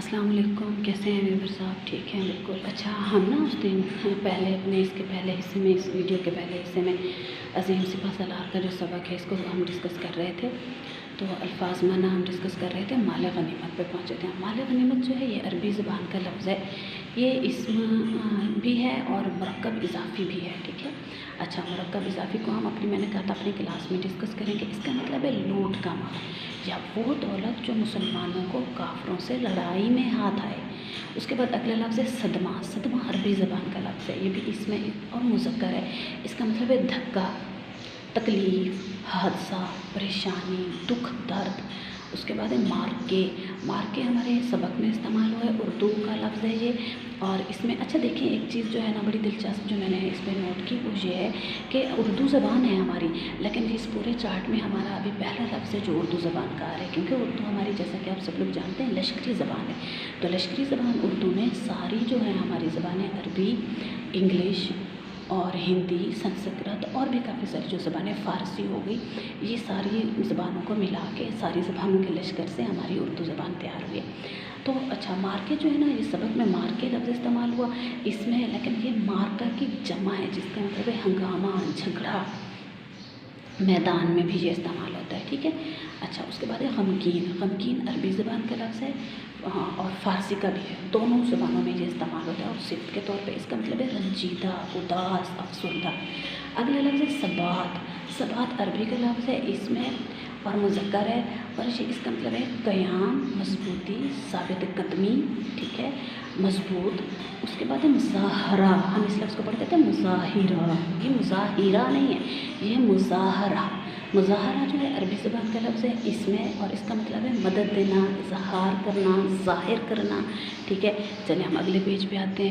अस्सलाम वालेकुम, कैसे हैं व्यूअर्स साहब? ठीक हैं बिल्कुल। अच्छा, हम ना उस दिन पहले अपने इसके पहले हिस्से में, इस वीडियो के पहले हिस्से में अज़ीम सिपा सलार का जो सबक है इसको हम डिस्कस कर रहे थे। तो अल्फाज माना हम डिस्कस कर रहे थे, माल गनीमत पे पहुँचे थे। माल गनीमत जो है ये अरबी ज़बान का लफ्ज़ है, ये इस्म भी है और मुरक्कब इज़ाफ़ी भी है। ठीक है। अच्छा, मुरक्कब इज़ाफ़ी को हम मैंने कहा था अपनी क्लास में डिस्कस करेंगे। इसका मतलब है लूट का माल, या वो दौलत जो मुसलमानों को काफिरों से लड़ाई में हाथ आए। उसके बाद अगला लफ्ज़ है सदमा। सदमा अरबी ज़बान का लफ्ज़ है, ये भी इसमें और मुज़क्कर है। इसका मतलब है धक्का, तकलीफ़, हादसा, परेशानी, दुख, दर्द। उसके बाद है मार्के। मार्के हमारे सबक में इस्तेमाल हुआ है, उर्दू का लफ्ज़ है ये। और इसमें अच्छा देखिए, एक चीज़ जो है ना बड़ी दिलचस्प जो मैंने इस पर नोट की वो ये है कि उर्दू ज़बान है हमारी, लेकिन इस पूरे चार्ट में हमारा अभी पहला लफ्ज़ है जो उर्दू ज़बान का आ रहा है, क्योंकि उर्दू हमारी, जैसा कि आप सब लोग जानते हैं, लश्करी ज़बान है। तो लश्करी ज़बान उर्दू में सारी जो है हमारी ज़बानें, अरबी, इंग्लिश और हिंदी, संस्कृत और भी काफ़ी सारी जो ज़बानें, फ़ारसी हो गई, ये सारी ज़बानों को मिला के, सारी ज़बानों के लश्कर से हमारी उर्दू ज़बान तैयार हुई है। तो अच्छा, मार्के जो है ना, ये सबक में मार्के लफ्ज़ इस्तेमाल हुआ इसमें, लेकिन ये मार्का की जमा है, जिसका मतलब है हंगामा, झगड़ा। मैदान में भी ये इस्तेमाल होता है। ठीक है। अच्छा, उसके बाद है गमकीन। गमकीन अरबी ज़बान का लफ्ज़ है, और फ़ारसी का भी है। दोनों ज़बानों में ये इस्तेमाल होता है, और सिफ़त के तौर पे इसका मतलब है रंजीदा, उदास, अफसरदा। अगला लफ्ज़ है सबात। सबात अरबी का लफ्ज़ है, इसमें और मुज़क्कर है, और इसका मतलब है क़याम, मजबूती, साबित कदमी। ठीक है, मजबूत। उसके बाद है मुज़ाहरा। हम इस लफ्ज़ को पढ़ते थे मुज़ाहिरा, ये मुज़ाहिरा नहीं है, ये मुज़ाहरा। मुज़ाहरा जो है अरबी ज़बान का लफ्ज़ है, इसमें और इसका मतलब है मदद देना, इज़हार करना, ज़ाहिर करना। ठीक है। चलिए हम अगले पेज पे आते हैं।